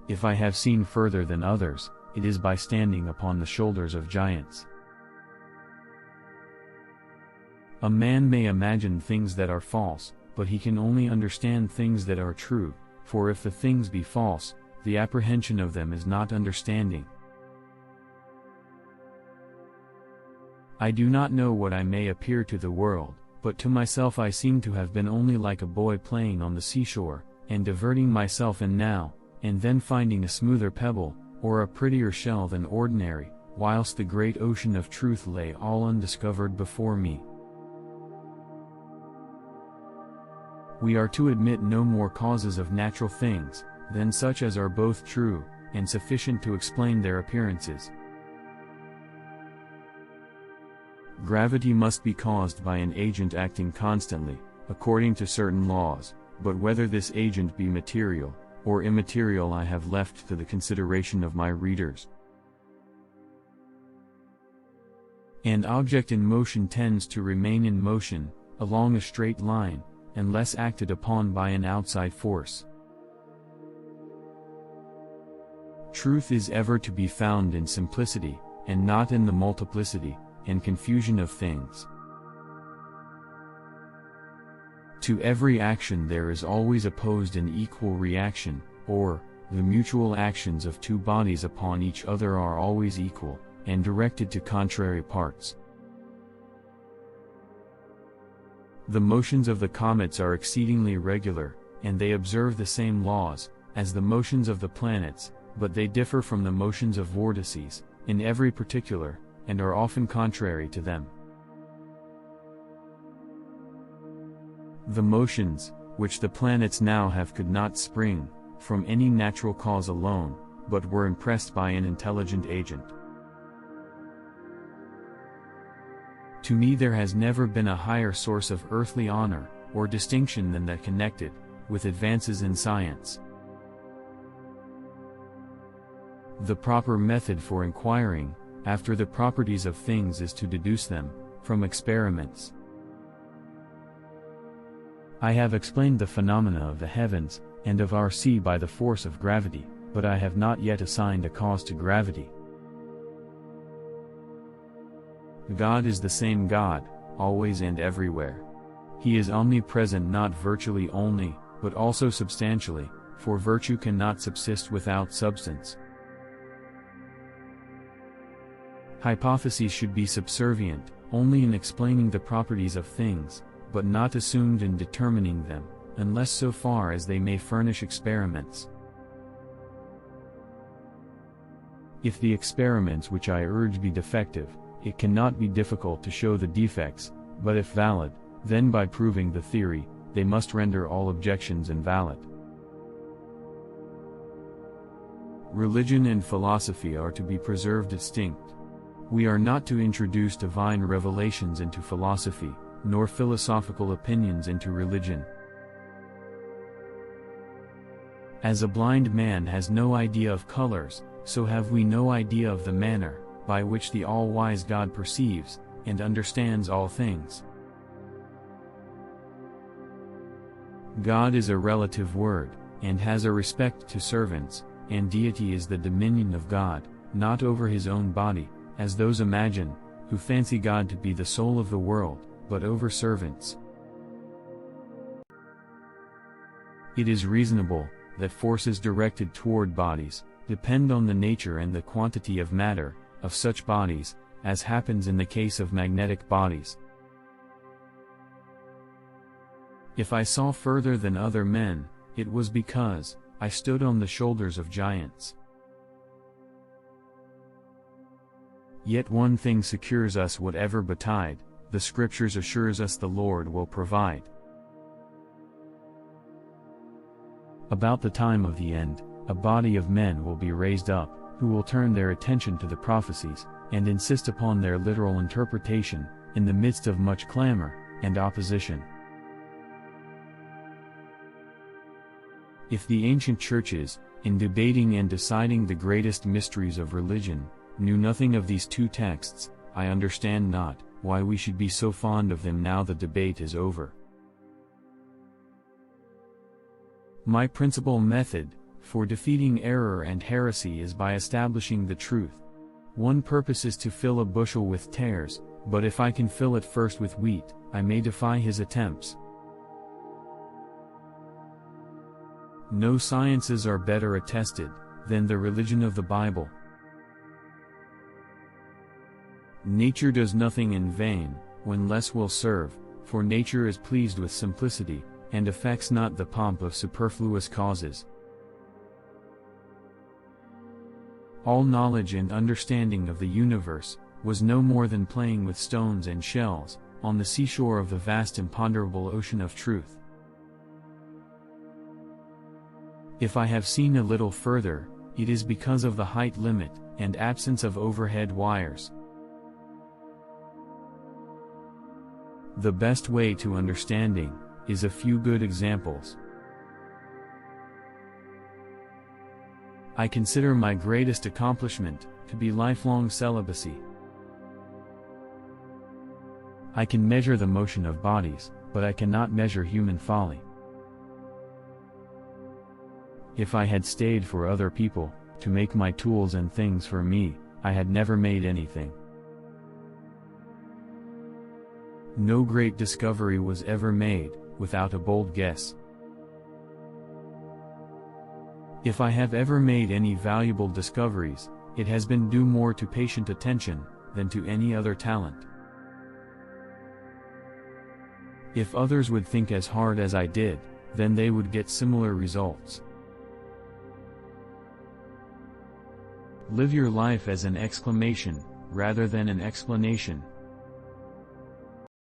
If I have seen further than others, it is by standing upon the shoulders of giants. A man may imagine things that are false, but he can only understand things that are true, for if the things be false, the apprehension of them is not understanding. I do not know what I may appear to the world, but to myself I seem to have been only like a boy playing on the seashore, and diverting myself and now, and then finding a smoother pebble, or a prettier shell than ordinary, whilst the great ocean of truth lay all undiscovered before me. We are to admit no more causes of natural things, than such as are both true, and sufficient to explain their appearances. Gravity must be caused by an agent acting constantly, according to certain laws, but whether this agent be material, or immaterial I have left to the consideration of my readers. An object in motion tends to remain in motion, along a straight line, unless acted upon by an outside force. Truth is ever to be found in simplicity, and not in the multiplicity and confusion of things. To every action there is always opposed an equal reaction, or, the mutual actions of two bodies upon each other are always equal, and directed to contrary parts. The motions of the comets are exceedingly regular, and they observe the same laws, as the motions of the planets, but they differ from the motions of vortices, in every particular, and are often contrary to them. The motions, which the planets now have could not spring from any natural cause alone, but were impressed by an intelligent agent. To me there has never been a higher source of earthly honor, or distinction than that connected with advances in science. The proper method for inquiring after the properties of things is to deduce them from experiments. I have explained the phenomena of the heavens and of our sea by the force of gravity, but I have not yet assigned a cause to gravity. God is the same God, always and everywhere. He is omnipresent not virtually only, but also substantially, for virtue cannot subsist without substance. Hypotheses should be subservient only in explaining the properties of things, but not assumed in determining them, unless so far as they may furnish experiments. If the experiments which I urge be defective, it cannot be difficult to show the defects, but if valid, then by proving the theory, they must render all objections invalid. Religion and philosophy are to be preserved distinct. We are not to introduce divine revelations into philosophy, nor philosophical opinions into religion. As a blind man has no idea of colors, so have we no idea of the manner by which the all-wise God perceives and understands all things. God is a relative word, and has a respect to servants, and deity is the dominion of God, not over his own body, as those imagine, who fancy God to be the soul of the world, but over servants. It is reasonable that forces directed toward bodies depend on the nature and the quantity of matter of such bodies, as happens in the case of magnetic bodies. If I saw further than other men, it was because I stood on the shoulders of giants. Yet one thing secures us whatever betide, the Scriptures assures us the Lord will provide. About the time of the end, a body of men will be raised up, who will turn their attention to the prophecies, and insist upon their literal interpretation, in the midst of much clamor and opposition. If the ancient churches, in debating and deciding the greatest mysteries of religion, knew nothing of these two texts, I understand not why we should be so fond of them now the debate is over. My principal method for defeating error and heresy is by establishing the truth. One purpose is to fill a bushel with tares, but if I can fill it first with wheat, I may defy his attempts. No sciences are better attested than the religion of the Bible. Nature does nothing in vain, when less will serve, for nature is pleased with simplicity, and affects not the pomp of superfluous causes. All knowledge and understanding of the universe was no more than playing with stones and shells, on the seashore of the vast imponderable ocean of truth. If I have seen a little further, it is because of the height limit, and absence of overhead wires. The best way to understanding is a few good examples. I consider my greatest accomplishment to be lifelong celibacy. I can measure the motion of bodies, but I cannot measure human folly. If I had stayed for other people, to make my tools and things for me, I had never made anything. No great discovery was ever made without a bold guess. If I have ever made any valuable discoveries, it has been due more to patient attention than to any other talent. If others would think as hard as I did, then they would get similar results. Live your life as an exclamation, rather than an explanation.